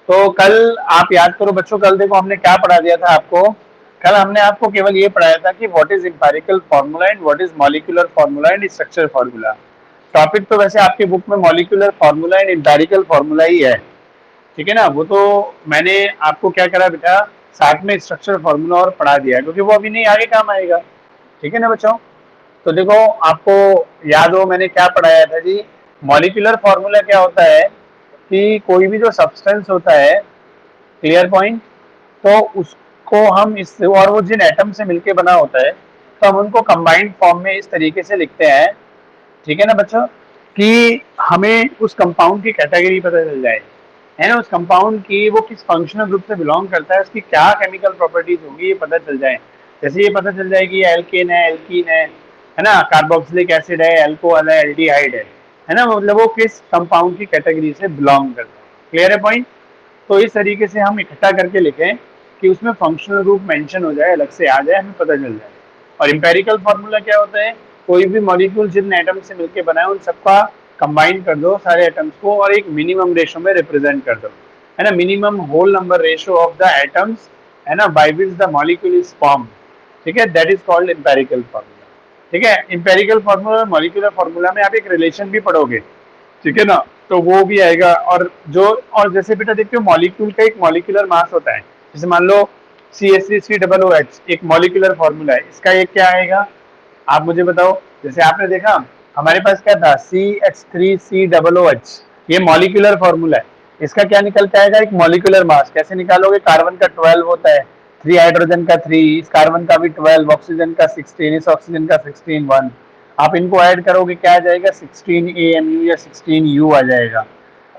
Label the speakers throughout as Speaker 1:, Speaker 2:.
Speaker 1: तो कल आप याद करो बच्चों, कल देखो हमने क्या पढ़ा दिया था आपको। कल हमने आपको केवल ये पढ़ाया था कि what is empirical formula and what is molecular formula and structure formula. Topic तो वैसे आपके बुक में molecular formula and empirical formula ही है, ठीक है ना। वो तो मैंने आपको क्या करा बेटा, साथ में स्ट्रक्चर फार्मूला और पढ़ा दिया, क्योंकि वो अभी नहीं आगे काम आएगा, ठीक है ना बच्चों। तो देखो आपको याद हो मैंने क्या पढ़ाया था जी। मॉलिक्यूलर फार्मूला क्या होता है कि कोई भी जो सब्सटेंस होता है, क्लियर पॉइंट, तो उसको हम इस, और वो जिन एटम से मिलके बना होता है, तो हम उनको कंबाइंड फॉर्म में इस तरीके से लिखते हैं, ठीक है ना बच्चों, कि हमें उस कंपाउंड की कैटेगरी पता चल जाए, है ना, उस कंपाउंड की वो किस फंक्शनल ग्रुप से बिलोंग करता है, उसकी क्या केमिकल प्रॉपर्टीज होगी ये पता चल जाए। जैसे ये पता चल जाए कि ये एल्केन है, एल्कीन है ना, कार्बोक्सिलिक एसिड है, एल्कोहल है, एल्डिहाइड है ना, मतलब वो किस कंपाउंड की कैटेगरी से बिलोंग करता है। क्लियर है पॉइंट। तो इस तरीके से हम इकट्ठा करके लिखें कि उसमें फंक्शनल ग्रुप मेंशन हो जाए, अलग से आ जाए, हमें पता चल जाए। और इंपेरिकल फार्मूला क्या होता है, कोई भी मॉलिक्यूल जिन एटम से मिलकर बना है उन सबका कंबाइन कर दो सारे एटम्स को और एक मिनिमम रेशो में रिप्रेजेंट कर दो, है ना, minimum whole number ratio of the atoms, है ना, by which the molecule is form, ठीक है, that is called empirical formula. ठीक है, इंपेरिकल फार्मूला और मॉलिक्यूलर फार्मूला में आप एक रिलेशन भी पढ़ोगे, ठीक है ना, तो वो भी आएगा। और जो, और जैसे बेटा देखते हो मॉलिक्यूल का एक मॉलिक्यूलर मास होता है, जैसे मान लो CH3COOH एक मॉलिक्यूलर फार्मूला है, इसका एक क्या आएगा आप मुझे बताओ। जैसे आपने देखा हमारे पास क्या था, CH3COOH, ये मॉलिक्यूलर फार्मूला है, इसका क्या निकल के आएगा, एक मॉलिक्यूलर मास। कैसे निकालोगे, कार्बन का 12 होता है, 3 हाइड्रोजन का 3, इस कार्बन का भी 12, ऑक्सीजन का 16, इस ऑक्सीजन का 16 1, आप इनको ऐड करोगे क्या आ जाएगा, 16 AMU या 16U आ जाएगा।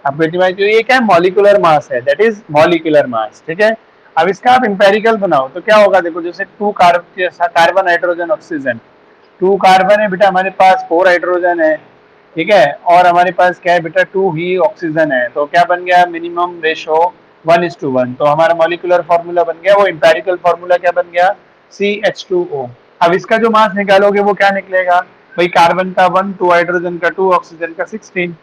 Speaker 1: अब ये क्या है, मॉलिक्यूलर मास है, दैट इज मॉलिक्यूलर मास, ठीक है। अब इसका आप इंपेरिकल बनाओ तो क्या होगा, देखो जैसे 2 कार्बन हाइड्रोजन ऑक्सीजन, 2 कार्बन है बेटा हमारे पास, 4 हाइड्रोजन है, ठीक है, और हमारे पास क्या है बेटा 2 ही ऑक्सीजन है, तो क्या बन गया, मिनिमम रेशो 1:1। तो हमारा मॉलिक्यूलर फार्मूला बन गया, वो इंपेरिकल फार्मूला क्या बन गया, CH2O। अब इसका जो मास निकालोगे वो क्या निकलेगा भाई, कार्बन का 1, 2 हाइड्रोजन का 2, ऑक्सीजन का 16,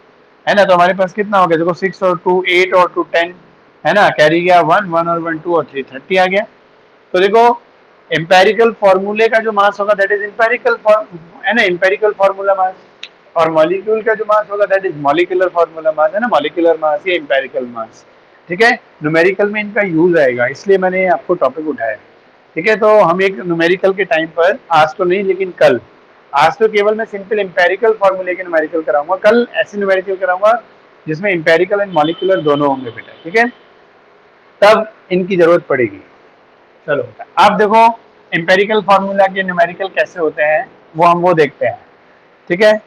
Speaker 1: है ना, तो हमारे पास कितना हो गया, देखो 6 और 2 8 और 2 10, है ना, कैरी गया 1 1 और 1 2 और 3 30 आ गया। तो देखो एम्पेरिकल फॉर्मूले का जो मास होगा दैट इज एम्पेरिकल, है ना, एम्पेरिकल फॉर्मूला मास, और मॉलिक्यूल का जो मास होगा that is molecular formula mass, है ना, मॉलिक्यूलर मास या एम्पेरिकल मास, ठीक है। न्यूमेरिकल में इनका यूज आएगा, इसलिए मैंने आपको टॉपिक उठाया, ठीक है। तो हम एक न्यूमेरिकल के टाइम पर, आज तो नहीं लेकिन कल, आज तो केवल मैं सिंपल एम्पेरिकल फॉर्मूले के न्यूमेरिकल कराऊंगा, कल ऐसे न्यूमेरिकल कराऊंगा जिसमें एम्पेरिकल एंड मॉलिक्यूलर दोनों होंगे बेटा, ठीक है, तब इनकी जरूरत पड़ेगी। चलो आप देखो एम्पेरिकल फार्मूला के न्यूमेरिकल कैसे होते हैं वो हम वो देखते हैं, ठीक है।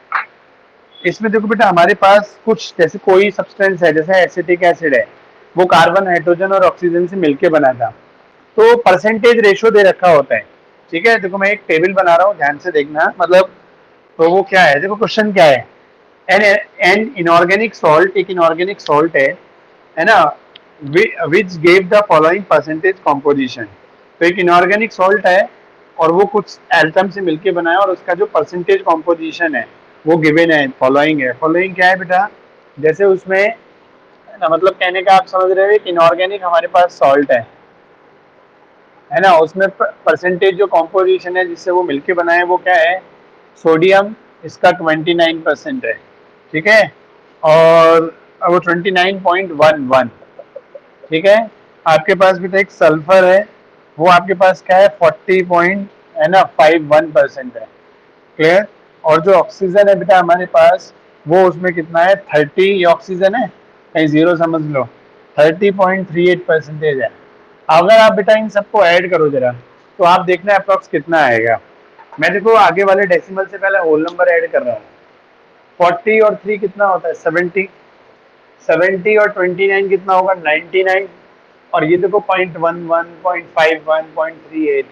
Speaker 1: इसमें देखो बेटा हमारे पास कुछ, जैसे कोई सब्सटेंस है जैसे एसिटिक एसिड है, वो कार्बन हाइड्रोजन और ऑक्सीजन से मिलके बना था, तो परसेंटेज रेशो दे रखा होता है, ठीक है। देखो मैं एक टेबल बना रहा हूँ, ध्यान से देखना, मतलब तो वो क्या है, देखो क्वेश्चन क्या है, एन एन इनऑर्गेनिक सॉल्ट, एक इनऑर्गेनिक सॉल्ट है ना, which gave the following percentage composition. तो एक इनऑर्गेनिक सॉल्ट है और वो कुछ एल्टम से मिलके बना है और उसका जो परसेंटेज कॉम्पोजिशन है वो गिवन है, फॉलोइंग है। फॉलोइंग क्या है बेटा, जैसे उसमें ना, मतलब कहने का आप समझ रहे हो, एक इनऑर्गेनिक हमारे पास सॉल्ट है ना, उसमें परसेंटेज जो कॉम्पोजिशन है जिससे वो मिलके बना है वो क्या है, सोडियम इसका 29% है, ठीक है, और वो 29.11, ठीक है। आपके पास भी तो एक सल्फर है, वो आपके पास क्या है 40 पॉइंट, है ना, 51% है, क्लियर। और जो ऑक्सीजन है बेटा हमारे पास, वो उसमें कितना है 30, ये ऑक्सीजन है, कहीं जीरो समझ लो, 30.38% है। अगर आप बेटा इन सबको ऐड करो जरा, तो आप देखना अप्रोक्स कितना आएगा। मैं देखो आगे वाले डेसिमल से पहले होल नंबर ऐड कर रहा हूँ। 40 और 3 कितना होता है 70, 70 और 29 कितना होगा 99, और ये देखो 0.11, 0.51, 0.38,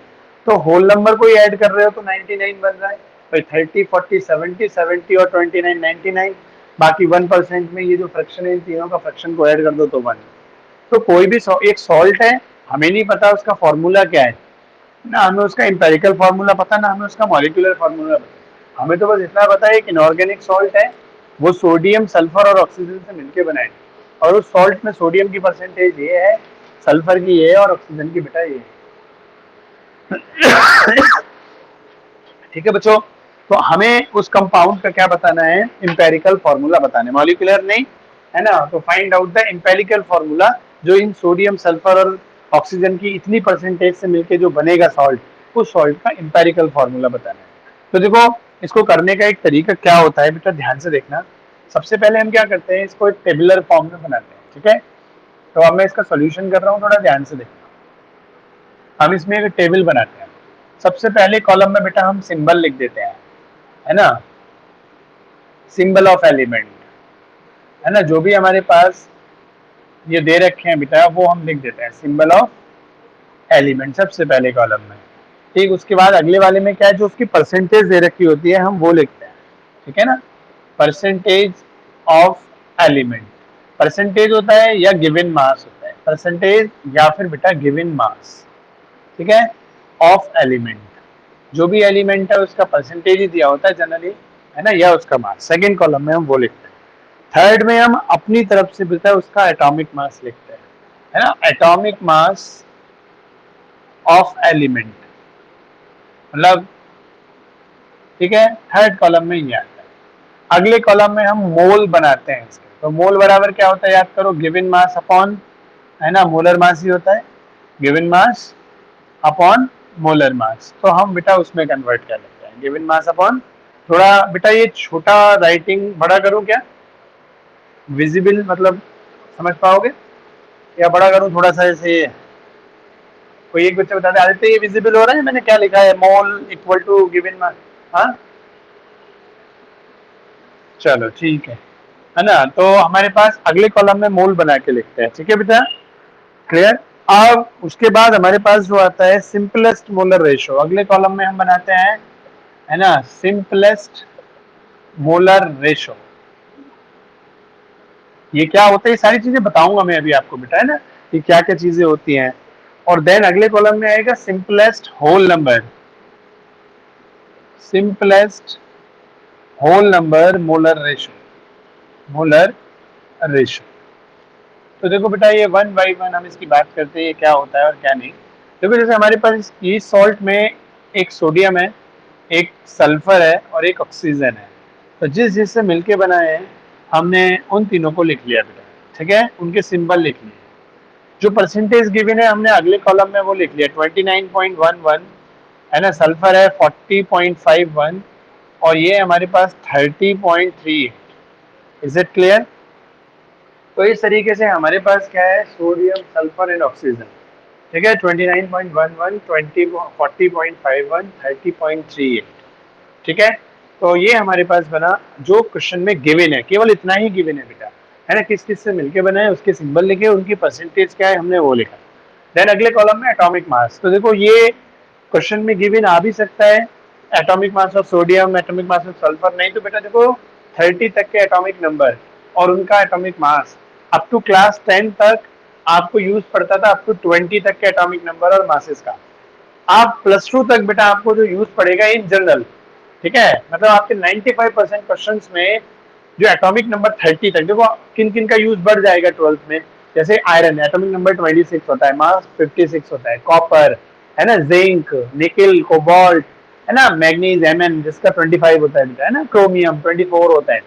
Speaker 1: तो होल नंबर को ही ऐड कर रहे हो तो 99 बन रहा है भाई। 30 40 70, 70 और 29 99, बाकी 1% में ये जो फ्रैक्शन है इन तीनों का फ्रैक्शन को ऐड कर दो तो 1। तो कोई भी एक सॉल्ट है, हमें नहीं पता उसका फॉर्मूला क्या है ना, हमें उसका इंपेरिकल फार्मूला पता ना हमें उसका मॉलिक्यूलर फार्मूला पता, हमें तो बस इतना पता है कि इनऑर्गेनिक सॉल्ट है, वो सोडियम सल्फर और ऑक्सीजन से मिलकर बना है, और उस सॉल्ट में सोडियम की परसेंटेज ये है, सल्फर की ये है और ऑक्सीजन की बेटा ये है। ठीक है बच्चों, तो हमें उस कंपाउंड का क्या बताना है, इंपेरिकल फॉर्मूला बताना है, मॉलिक्यूलर नहीं है ना। तो find out the empirical formula जो इन सोडियम, सल्फर और ऑक्सीजन की इतनी परसेंटेज से मिलके जो बनेगा सॉल्ट, उस सॉल्ट का इंपेरिकल फॉर्मूला बताना है। तो देखो इसको करने का एक तरीका क्या होता है बेटा, ध्यान से देखना। सबसे पहले हम क्या करते हैं, इसको एक टेबुलर फॉर्म में बनाते हैं। ठीक है, तो अब मैं इसका सोल्यूशन कर रहा हूँ, थोड़ा ध्यान से देखना। हम इसमें एक टेबल बनाते हैं। सबसे पहले कॉलम में बेटा हम सिंबल लिख देते हैं, है ना, सिंबल ऑफ एलिमेंट, है ना, जो भी हमारे पास ये दे रखे हैं बेटा वो हम लिख देते हैं, सिंबल ऑफ एलिमेंट सबसे पहले कॉलम में। ठीक, उसके बाद अगले वाले में क्या है, जो उसकी परसेंटेज दे रखी होती है हम वो लिखते हैं। ठीक है ना, परसेंटेज ऑफ एलिमेंट, परसेंटेज होता है या गिवन मास होता है, परसेंटेज या फिर बेटा गिवन मास। ठीक है, ऑफ एलिमेंट, जो भी एलिमेंट है उसका परसेंटेज ही दिया होता है जनरली, है ना, या उसका मास। सेकंड कॉलम में हम वो लिखते हैं। थर्ड में हम अपनी तरफ से बेटा उसका एटॉमिक मास लिखते हैं, है ना, एटॉमिक मास ऑफ एलिमेंट, मतलब ठीक है, थर्ड कॉलम में ये आता है। अगले कॉलम में हम मोल बनाते हैं इसके। तो मोल बराबर क्या होता है, याद करो, गिवन मास अपॉन, है ना, मोलर मास ही होता है, given mass upon molar mass. तो हम बेटा उसमें कन्वर्ट कर लेते हैं, गिवन मास अपॉन, थोड़ा बेटा ये छोटा राइटिंग बड़ा करूं क्या, विजिबल मतलब समझ पाओगे, या बड़ा करूं थोड़ा सा ऐसे, कोई एक बच्चा बता दे आदित्य ये विजिबल हो रहा है मैंने क्या लिखा है, mole equal to given mass. हाँ चलो ठीक है ना। तो हमारे पास अगले कॉलम में मोल बना के लिखते हैं। ठीक है बेटा, क्लियर। अब उसके बाद हमारे पास जो आता है सिंपलेस्ट मोलर रेशो, अगले कॉलम में हम बनाते हैं, है ना, सिंपलेस्ट मोलर रेशो। ये क्या होता है, ये सारी चीजें बताऊंगा मैं अभी आपको बेटा, है ना, कि क्या क्या चीजें होती हैं। और देन अगले कॉलम में आएगा simplest whole number, simplest whole number molar ratio, molar ratio. तो देखो बेटा ये वन बाई वन हम इसकी बात करते हैं, ये क्या होता है और क्या नहीं। देखो जैसे हमारे पास ये सॉल्ट में एक सोडियम है, एक सल्फर है और एक ऑक्सीजन है। तो जिस जिससे मिलके बना है हमने उन तीनों को लिख लिया बेटा। ठीक है, उनके सिंबल लिख लिए। जो परसेंटेज गिवन है हमने अगले कॉलम में वो लिख लिया, 29.11, है ना, सल्फर है 40.51 और ये हमारे पास 30.38। Is it clear. तो इस तरीके से हमारे पास क्या है, सोडियम, सल्फर एंड ऑक्सीजन। ठीक है, 29.11, 20, 40.51, 30.38। ठीक है, तो ये हमारे पास बना जो क्वेश्चन में गिवन है, केवल इतना ही गिवन है बेटा, है ना, किस किस से मिलके बना है उसके सिंबल लिखे, उनकी परसेंटेज क्या है हमने वो लिखा। देन अगले कॉलम में एटॉमिक मास। तो देखो ये क्वेश्चन में गिवन आ भी सकता है, atomic mass of sodium, atomic mass of sulphur, नहीं तो बेटा देखो 30 तक के एटॉमिक नंबर और उनका atomic mass. Up to class 10 तक आपको यूज पड़ता था अप टू 20 तक के एटॉमिक नंबर और मासेस का। आप +2 तक बेटा आपको जो यूज पड़ेगा इन जनरल। ठीक है, मतलब आपके 95% क्वेश्चन में जो एटॉमिक नंबर 30 तक, देखो किन किन का यूज बढ़ जाएगा 12th में। जैसे आयरन एटॉमिक नंबर 26 होता है, मास 56 होता है, कॉपर, है ना, जिंक, निकिल, कोबाल्ट, है ना, मैग्नीज Mn जिसका 25 होता है ना, क्रोमियम 24 होता है।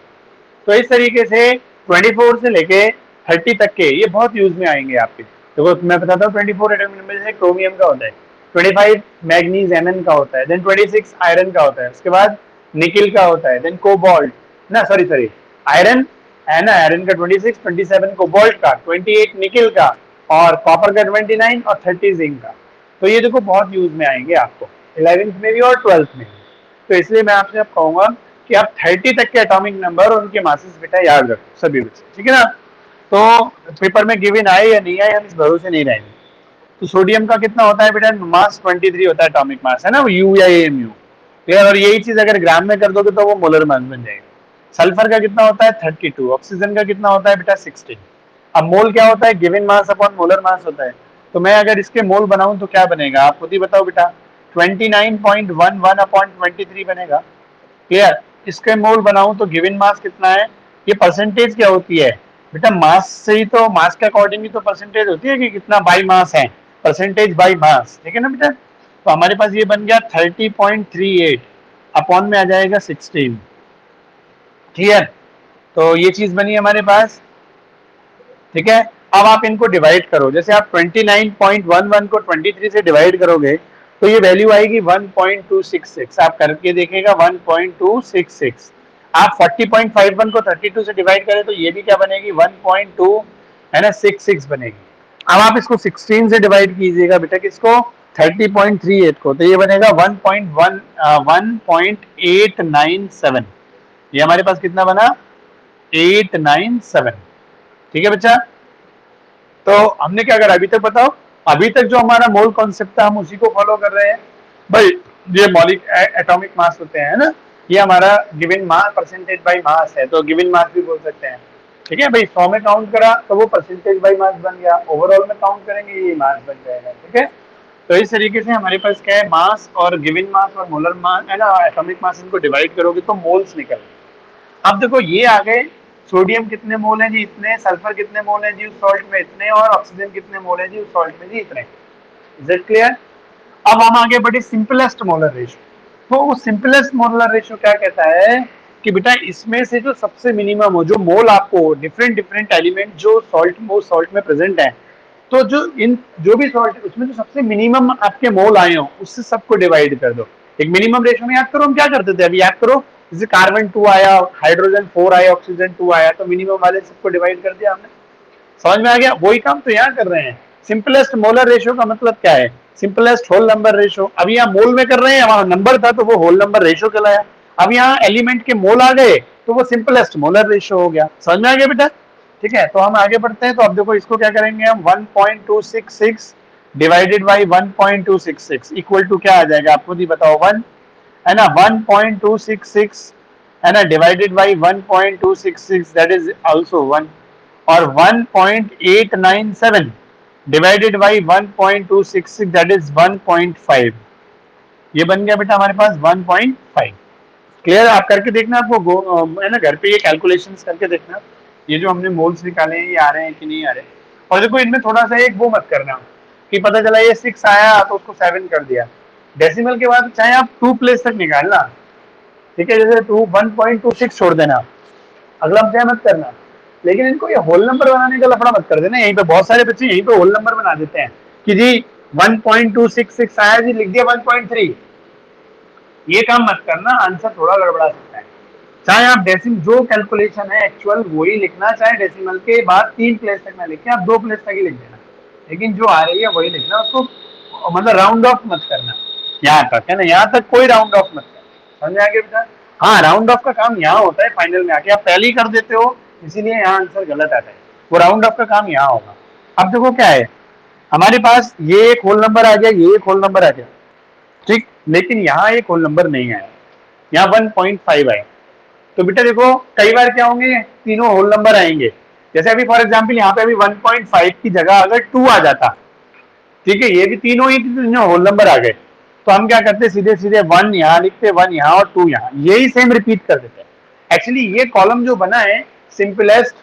Speaker 1: तो इस तरीके से 24 से लेके 30 तक के ये बहुत यूज में आएंगे आपके। देखो मैं बताता हूँ, 24 एटॉमिक नंबर जैसे क्रोमियम का होता है, 25 मैग्नीज Mn का होता है, देन 26 आयरन का होता है, उसके बाद निकिल का होता है, देन कोबाल्ट, ना सॉरी सॉरी आयरन, है ना, आयरन का 26, 27 कोबाल्ट का, 28 निकिल का, और कॉपर का 29 और 30 जिंक का। तो ये देखो बहुत यूज में आएंगे आपको 11th में भी और 12th में भी। तो इसलिए मैं आपसे अब कहूंगा कि आप 30 तक के एटॉमिक नंबर और उनके मासेस बेटा याद रखो सभी बच्चे। ठीक है ना, तो पेपर में गिवन आए या नहीं आए हम इस भरोसे नहीं रहेंगे। तो सोडियम का कितना होता है बेटा, मास 23 होता है एटॉमिक मास, है ना, यू या एमयू। क्लियर, और यही चीज अगर ग्राम में कर दोगे तो वो मोलर मास बन जाएगा। सल्फर का कितना होता है 32, ऑक्सीजन का कितना होता है बेटा 16। अब मोल क्या होता है, given mass upon molar mass होता है। तो मैं अगर इसके मोल बनाऊं तो क्या बनेगा, आप खुद ही बताओ बेटा, 29.11 अपॉन 23 बनेगा। क्लियर, इसके मोल बनाऊं तो गिवन मास कितना है, ये परसेंटेज क्या होती है, बेटा मास से ही तो, मास के अकॉर्डिंग ही तो परसेंटेज होती है कि कितना बाई मास है, परसेंटेज बाई मास, ठीक है ना बेटा। तो हमारे पास ये बन गया 30.38 अपॉन में आ जाएगा 16। क्लियर? तो ये चीज बनी हमारे पास, ठीक है। अब आप इनको डिवाइड करो, जैसे आप 29.11 को 23 से डिवाइड करोगे तो ये वैल्यू आएगी 1.266। आप करके देखिएगा 1.266। आप 40.51 को 32 से डिवाइड करें तो ये भी क्या बनेगी 1.2 है ना 66 बनेगी। अब आप इसको 16 से डिवाइड कीजिएगा बेटा किसको 30.38 को, तो ये बनेगा 1.897। ये हमारे पास कितना बना 897। ठीक है बच्चा। तो हमने क्या करा अभी तक बताओ, अभी तक जो हमारा मोल कॉन्सेप्ट था हम उसी को फॉलो कर रहे हैं भाई। ये मॉलिक एटॉमिक मास होते हैं ना, ये हमारा given mass percentage by mass है, तो गिवन मास भी बोल सकते हैं। ठीक है भाई, 100 में काउंट करा तो वो परसेंटेज बाय मास बन गया, ओवरऑल में काउंट करेंगे ये मास बन जाएगा। ठीक है, तो इस तरीके से हमारे पास क्या है, मास और गिवन मास और मोलर मास है ना, एटॉमिक मास, इनको डिवाइड करोगे तो मोल्स निकल। अब देखो ये आ गए, सोडियम कितने मोल हैं जी इतने, सल्फर कितने मोल हैं जी उस सॉल्ट में इतने, और ऑक्सीजन कितने मोल हैं जी उस सॉल्ट में जी इतने। Is it clear? अब हम आगे बढ़े सिंपलेस्ट मोलर रेशियो। तो वो सिंपलेस्ट मोलर रेशियो क्या कहता है कि बेटा इसमें से जो सबसे मिनिमम हो, जो मोल आपको डिफरेंट डिफरेंट एलिमेंट जो सॉल्ट में प्रेजेंट है, तो जो भी सॉल्ट उसमें जो सबसे मिनिमम आपके मोल आए हो उससे सबको डिवाइड कर दो। एक मिनिमम रेशियो में याद करो हम क्या करते थे, अभी याद करो, जैसे कार्बन 2 आया, हाइड्रोजन 4 आया, ऑक्सीजन 2 आया, तो मिनिमम वाले सबको डिवाइड कर दिया हमने। समझ में आ गया? वही काम तो यहाँ कर रहे हैं। सिंपलेस्ट मोलर रेशियो का मतलब क्या है, सिंपलेस्ट होल नंबर रेशियो। अब यहाँ मोल में कर रहे हैं, वहां नंबर था तो वो होल नंबर रेशियो कहलाया। अब यहाँ एलिमेंट के मोल आ गए तो वो सिंपलेस्ट मोलर रेशियो हो गया। समझ में आ गया बेटा? ठीक है, तो हम आगे बढ़ते हैं। तो अब देखो इसको क्या करेंगे हम, 1.266 डिवाइडेड बाई 1.266 इक्वल टू क्या आ जाएगा, आपको भी बताओ, 1 है ना, 1.266 है ना, divided by 1.266 that is also 1, और 1.897 डिवाइडेड बाई 1.266 दैट इज 1.5। ये बन गया बेटा हमारे पास 1.5। क्लियर? आप करके देखना, आपको है ना घर पे ये कैलकुलेशंस करके देखना, ये जो हमने मोल्स निकाले हैं ये आ रहे हैं कि नहीं आ रहे। और देखो इनमें थोड़ा सा एक वो मत करना कि पता चला ये 6 आया तो उसको 7 कर दिया। डेसिमल के बाद चाहे आप 2 प्लेस तक निकालना, ठीक है, जैसे 1.26 छोड़ देना, अगला क्या मत करना। लेकिन इनको ये होल नंबर बनाने का लफड़ा मत कर देना। यहीं पे बहुत सारे बच्चे यहीं पे होल नंबर बना देते हैं कि जी 1.266 आया जी, लिख दिया 1.3। ये काम मत करना, आंसर थोड़ा गड़बड़ा सकता है। चाहे आप डेसिमल जो कैलकुलेशन है एक्चुअल वही लिखना, चाहे डेसिमल के बाद 3 प्लेस तक ना लिख के आप 2 प्लेस तक ही लिख देना, लेकिन जो आ रही है वही लिखना, उसको मतलब राउंड ऑफ मत करना। यहाँ तक है ना, यहाँ तक कोई राउंड ऑफ मत करना। समझ में आ गया बेटा? हाँ, राउंड ऑफ का काम यहाँ होता है फाइनल में आके, आप पहले ही कर देते हो इसीलिए यहाँ आंसर गलत आता है। वो राउंड ऑफ का काम यहाँ होगा। अब देखो क्या है, हमारे पास ये एक होल नंबर आ गया, ये एक होल नंबर आ गया, ठीक, लेकिन यहाँ एक होल नंबर नहीं आया, यहाँ 1.5 आया। तो बेटा देखो कई बार क्या होंगे, तीनों होल नंबर आएंगे। जैसे अभी फॉर एग्जांपल यहाँ पे अभी 1.5 की जगह अगर 2 आ जाता, ठीक है, ये भी तीनों ही तीनों होल नंबर आ गए, तो हम क्या करते, सीधे सीधे 1 यहाँ लिखते, 1 यहाँ और 2 यहाँ, यही सेम रिपीट कर देते। एक्चुअली ये कॉलम जो बना है simplest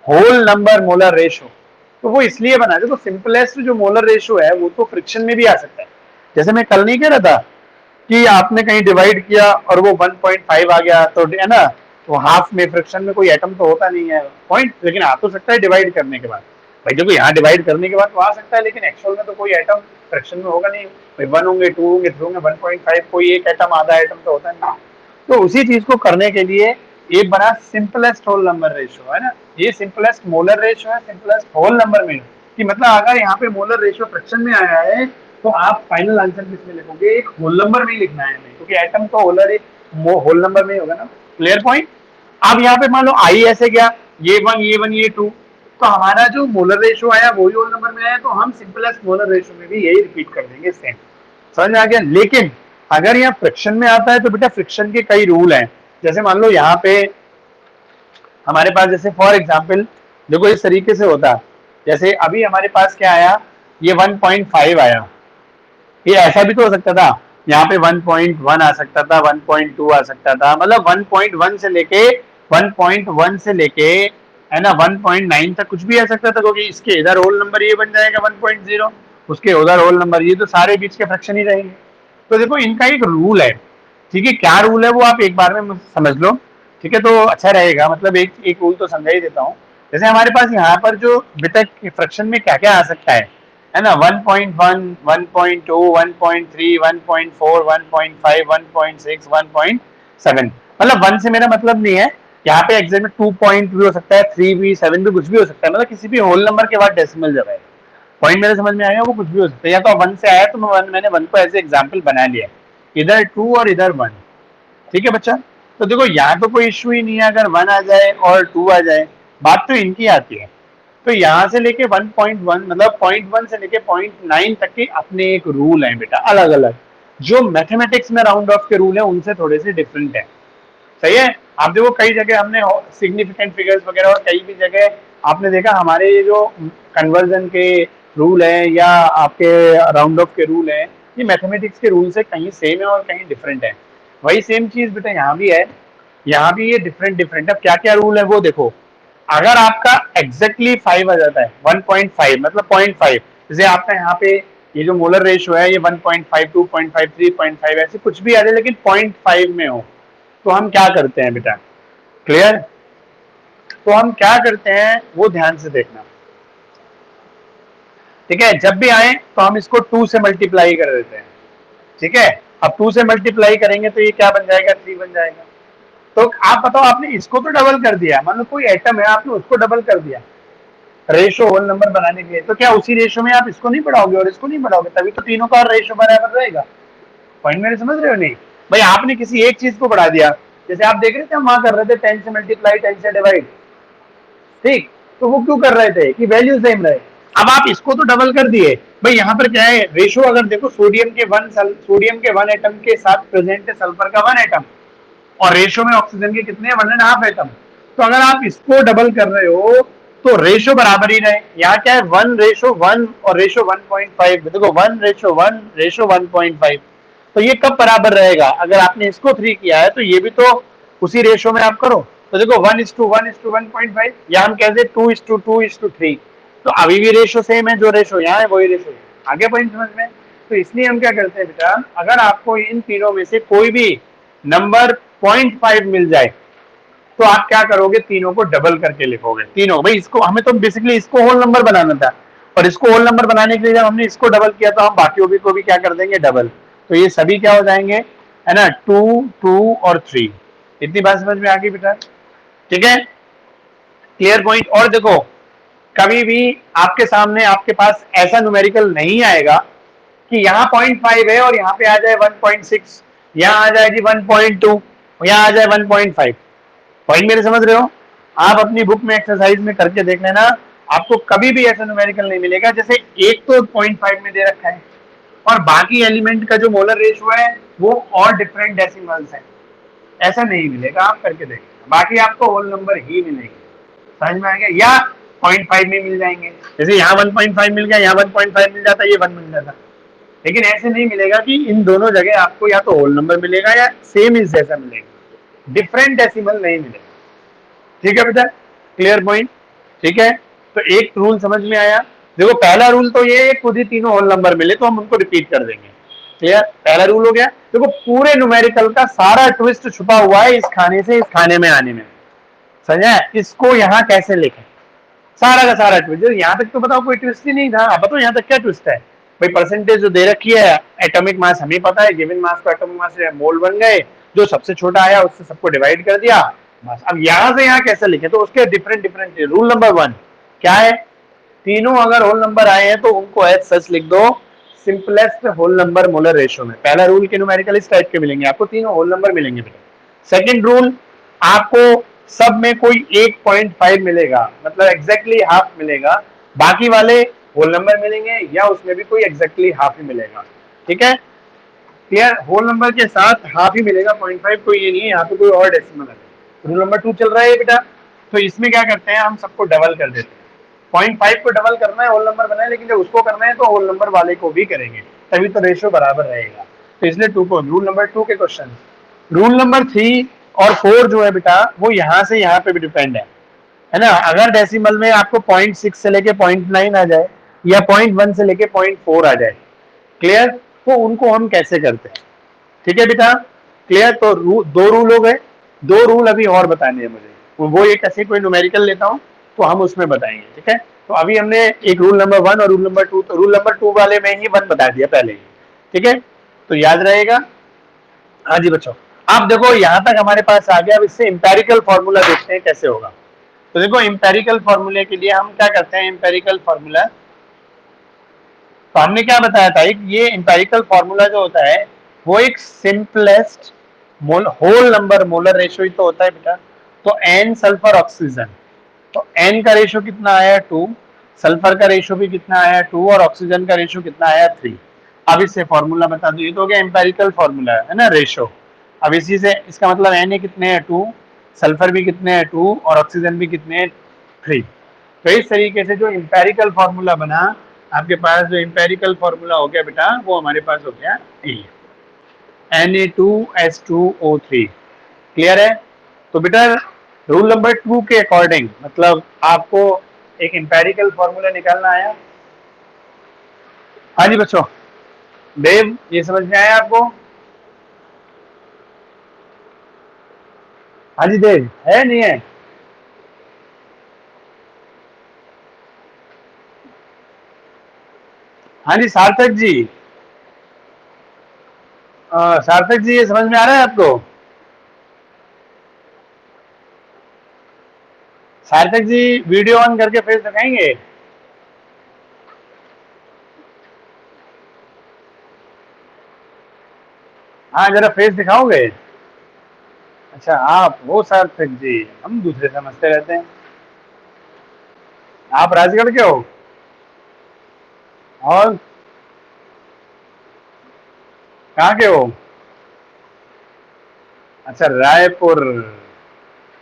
Speaker 1: whole number molar ratio, तो वो इसलिए बना है, देखो सिंपलेस्ट जो मोलर रेशियो है वो तो फ्रिक्शन में भी आ सकता है। जैसे मैं कल नहीं कह रहा था कि आपने कहीं डिवाइड किया और वो 1.5 आ गया, तो है ना, तो हाफ में फ्रिक्शन में कोई एटम तो होता नहीं है पॉइंट, लेकिन आ तो सकता है डिवाइड करने के बाद। भाई देखो यहाँ डिवाइड करने के बाद तो आ सकता है, लेकिन एक्चुअल में तो कोई एटम फ्रिक्शन में होगा नहीं। भाई 1 होंगे, 2 होंगे, 3 होंगे, 1.5 कोई एक एटम आधा एटम तो होता नहीं। तो उसी चीज को करने के लिए ये बना सिंपलेस्ट होल नंबर रेशियो, है ना, ये सिंपलेस्ट मोलर रेशियो है, सिंपलेस्ट होल नंबर में, कि मतलब अगर यहाँ पे मोलर रेशियो फ्रिक्शन में आया है तो आप फाइनल आंसर किसमें लिखोगे, एक होल नंबर में ही लिखना है हमें, क्योंकि एटम तो होल नंबर में ही होगा ना। Clear point? अब यहाँ पे मान लो आई ऐसे गया, ये 1 ये 1 ये 2, तो हमारा जो मोलर रेशियो आया वही होल नंबर में आया, तो हम सिंपलेस्ट मोलर रेशियो में भी यही रिपीट कर देंगे सेम। समझ में आ गया? लेकिन अगर यहाँ फ्रिक्शन में आता है तो बेटा फ्रिक्शन के कई रूल हैं। जैसे मान लो यहाँ पे हमारे पास, जैसे फॉर एग्जाम्पल देखो इस तरीके से होता, जैसे अभी हमारे पास क्या आया, ये 1.5 आया, ये ऐसा भी तो हो सकता था, यहाँ पे 1.1 आ सकता था, 1.2 आ सकता था, मतलब 1.1 से लेके 1.1 से लेके है ना, 1.9 तक कुछ भी आ सकता था, क्योंकि इसके इधर होल नंबर ये बन जाएगा 1.0, उसके उधर होल नंबर, ये तो सारे बीच के फ्रैक्शन ही रहेंगे। तो देखो इनका एक रूल है, ठीक है, क्या रूल है वो आप एक बार में समझ लो, ठीक है, तो अच्छा रहेगा। मतलब एक एक रूल तो समझा ही देता हूँ। जैसे हमारे पास यहाँ पर जो बेटा फ्रैक्शन में क्या क्या आ सकता है ना, 1.1, 1.2, 1.3, 1.4, 1.5, 1.6, 1.7, मतलब 1 से मेरा मतलब नहीं है, यहाँ पे एग्जैक्ट में 2 पॉइंट भी हो सकता है, 3 भी, 7 भी, कुछ भी हो सकता है, मतलब किसी भी होल नंबर के बाद डेसिमल जब है, पॉइंट मेरे समझ में आएगा, वो कुछ भी हो सकता है, या तो 1 से आया तो मैंने 1 को ऐसे एग्जाम्पल बना लिया, इधर 2 और इधर 1, ठीक है बच्चा। तो देखो यहाँ तो कोई इश्यू ही नहीं है, अगर 1 आ जाए और 2 आ जाए, बात तो इनकी आती है। तो यहाँ से लेके 1.1, मतलब 0.1 से लेके 0.9 तक के अपने एक रूल है बेटा, अलग अलग, जो मैथमेटिक्स में राउंड ऑफ के रूल है उनसे थोड़े से डिफरेंट है, सही है। आप देखो कई जगह हमने सिग्निफिकेंट फिगर्स वगैरह, और कई भी जगह आपने देखा हमारे ये जो कन्वर्जन के रूल है या आपके राउंड ऑफ के रूल है, ये मैथमेटिक्स के रूल से कहीं सेम है और कहीं डिफरेंट है। वही सेम चीज बेटा यहाँ भी है, यहाँ भी ये डिफरेंट डिफरेंट है। क्या क्या रूल है वो देखो, अगर आपका एग्जैक्टली 5 आ जाता है, 1.5 मतलब 0.5, जैसे आपका यहाँ पे ये जो मोलर रेशियो है ये 1.5, 2.5, 3.5 ऐसे कुछ भी आ जाए लेकिन 0.5 में हो, तो हम क्या करते हैं बेटा, क्लियर? तो हम क्या करते हैं वो ध्यान से देखना, ठीक है। जब भी आए तो हम इसको 2 से मल्टीप्लाई कर देते हैं, ठीक है। अब 2 से मल्टीप्लाई करेंगे तो ये क्या बन जाएगा, 3 बन जाएगा। तो आप बताओ, आपने इसको तो डबल कर दिया, मान लो कोई एटम है आपने उसको डबल कर दिया रेशो होल नंबर बनाने के लिए, तो क्या उसी रेशो में आप इसको नहीं बढ़ाओगे और इसको नहीं बढ़ाओगे, तभी तो तीनों का रेशो बराबर रहेगा। पॉइंट मेरे समझ रहे हो नहीं भाई? आपने किसी एक चीज को बढ़ा दिया, जैसे आप देख रहे थे हम वहां कर रहे थे 10 से मल्टीप्लाई 10 से डिवाइड, ठीक, तो वो क्यों कर रहे थे कि वैल्यू सेम रहे। अब आप इसको तो डबल कर दिए भाई, यहाँ पर क्या है रेशो, अगर देखो सोडियम के 1 एटम के साथ प्रेजेंट है सल्फर का 1 एटम, और रेशो में ऑक्सीजन के कितने, 1.5 एटम। तो अगर आप इसको डबल कर रहे हो तो रेशो बराबर ही रहे। यहाँ क्या है 1:1 और रेशो 1.5, देखो 1:1 रेशो 1.5, तो ये कब बराबर रहेगा, अगर आपने इसको 3 किया है तो ये भी तो उसी रेशो में आप करो। तो देखो 1:1:1.5, या हम कहते हैं 2:2:3, तो अभी भी रेशो सेम है, जो रेशो यहाँ है वही रेशो है। आगे पॉइंट समझ में? तो इसलिए हम क्या करते हैं बेटा, अगर आपको इन तीनों में से कोई भी नंबर 0.5 मिल जाए तो आप क्या करोगे, तीनों को डबल करके लिखोगे, तीनों भाई। इसको हमें तो बेसिकली इसको होल नंबर बनाना था, और इसको होल नंबर बनाने के लिए जब हमने इसको डबल किया तो हम बाकी को भी क्या कर देंगे, डबल। तो ये सभी क्या हो जाएंगे, है ना, 2, 2 और 3। इतनी बात समझ में आ गई बेटा? ठीक है, क्लियर पॉइंट। और देखो कभी भी आपके सामने आपके पास ऐसा न्यूमेरिकल नहीं आएगा कि यहाँ 0.5 है और यहाँ पे आ जाए 1.6, यहाँ आ जाए जी 1.2, यहाँ आ जाए 1.5। पॉइंट मेरे समझ रहे हो? आप अपनी बुक में एक्सरसाइज में करके देख लेना, आपको कभी भी ऐसा न्यूमेरिकल नहीं मिलेगा। जैसे एक तो 0.5 में दे रखा है और बाकी एलिमेंट का जो मोलर रेशियो है वो और डिफरेंट डेसिमल्स है, ऐसा नहीं मिलेगा। आप करके देखिए, बाकी आपको होल नंबर ही मिलेंगे। समझ में आ गया? या 0.5 में मिल जाएंगे, जैसे यहाँ 1.5 मिल गया, यहाँ 1.5 मिल जाता, ये 1 मिल जाता, लेकिन ऐसे नहीं मिलेगा कि इन दोनों जगह आपको या तो होल नंबर मिलेगा या सेम इज जैसा मिलेगा, डिफरेंट डेसिमल नहीं मिलेगा। ठीक है बेटा, क्लियर पॉइंट? ठीक है, तो एक रूल समझ में आया। देखो पहला रूल तो ये खुद ही तीनों होल नंबर मिले तो हम उनको रिपीट कर देंगे। क्लियर? पहला रूल हो गया। देखो पूरे न्यूमेरिकल का सारा ट्विस्ट छुपा हुआ है इस खाने से इस खाने में आने में, समझा? इसको यहाँ कैसे लिखें, सारा का सारा ट्विस्ट। यहाँ तक तो बताओ कोई ट्विस्ट ही नहीं था, अब बताओ यहाँ तक क्या ट्विस्ट है भाई। परसेंटेज जो दे रखी है, एटॉमिक मास हमें पता है, गिवन मास को एटॉमिक मास से मोल बन गए, जो सबसे छोटा आया उससे सबको डिवाइड कर दिया बस। अब यहाँ से यहाँ कैसे लिखे, तो उसके डिफरेंट डिफरेंट रूल नंबर 1 क्या है, तीनों अगर होल नंबर आए हैं तो उनको एज सच लिख दो, simplest whole number molar ratio में। पहला रूल के न्यूमेरिकल इस टाइप के मिलेंगे आपको, तीनों होल नंबर मिलेंगे बेटा। सेकंड रूल, आपको सब में कोई 1.5 मिलेगा, मतलब एग्जैक्टली हाफ मिलेगा, बाकी वाले होल नंबर मिलेंगे या उसमें भी कोई एग्जैक्टली हाफ ही मिलेगा। ठीक है, क्लियर? होल नंबर के साथ हाफ ही मिलेगा, 0.5 कोई ये नहीं है, यहाँ पे कोई और डेसिमल है। रूल नंबर 2 चल रहा है बेटा। तो इसमें क्या करते हैं, हम सबको डबल कर देते हैं। 0.5 को डबल करना है, होल नंबर बनाए, लेकिन जब उसको करना है तो होल नंबर वाले को भी करेंगे, तभी तो रेशियो बराबर रहेगा। तो इसलिए 2 को, रूल नंबर 2 के क्वेश्चन। रूल नंबर 3 और 4 जो है बेटा वो यहाँ से यहाँ पे भी डिपेंड है। है ना। अगर डेसिमल में आपको 0.6 से लेके 0.9 आ जाए या 0.1 से लेके 0.4 आ जाए, क्लियर, तो उनको हम कैसे करते हैं। ठीक है बेटा, क्लियर। तो दो रूल हो गए, दो रूल अभी और बताने हैं मुझे, वो एक ऐसे कोई न्यूमेरिकल लेता हूं तो हम उसमें बताएंगे। ठीक है, तो अभी हमने एक रूल नंबर 1 और रूल नंबर 2, तो रूल नंबर 2 वाले में ही 1 बता दिया पहले ही। ठीक है, तो याद रहेगा। हाँ जी बच्चों, अब देखो यहां तक हमारे पास आ गया। अब इससे इंपेरिकल फॉर्मूला देखते हैं कैसे होगा। तो देखो इंपेरिकल फॉर्मूले के लिए हम क्या करते हैं, इंपेरिकल फॉर्मूला, तो हमने क्या बताया था, एक ये इंपेरिकल फॉर्मूला जो होता है वो एक simplest whole number molar ratio ही तो होता है बेटा। तो एन सल्फर ऑक्सीजन, तो एन का रेशियो कितना आया 2, सल्फर का रेशियो भी कितना आया 2 और ऑक्सीजन का रेशियो कितना आया 3। अब इससे फॉर्मूला बता दो, ये तो हो गया एम्पेरिकल फॉर्मूला है ना, रेशियो। अब इसी से इसका मतलब एन ए कितने हैं 2, सल्फर भी कितने हैं 2 और ऑक्सीजन भी कितने हैं 3। तो इस तरीके से जो इंपेरिकल फॉर्मूला बना, आपके पास जो इंपेरिकल फॉर्मूला हो गया बेटा, वो हमारे पास हो गया ये Na2S2O3। क्लियर है। तो बेटा रूल नंबर 2 के अकॉर्डिंग मतलब आपको एक इंपेरिकल फॉर्मूला निकालना आया। हाँ जी बच्चों, देव ये समझ में आया आपको। हाँ जी देव, है नहीं है। हाँ जी सार्थक जी, सार्थक जी ये समझ में आ रहा है आपको। सार्थक जी वीडियो ऑन करके फेस दिखाएंगे। हाँ जरा फेस दिखाओगे। अच्छा आप वो सार्थक जी, हम दूसरे समझते रहते हैं। आप राजगढ़ के हो और कहाँ के हो। अच्छा रायपुर।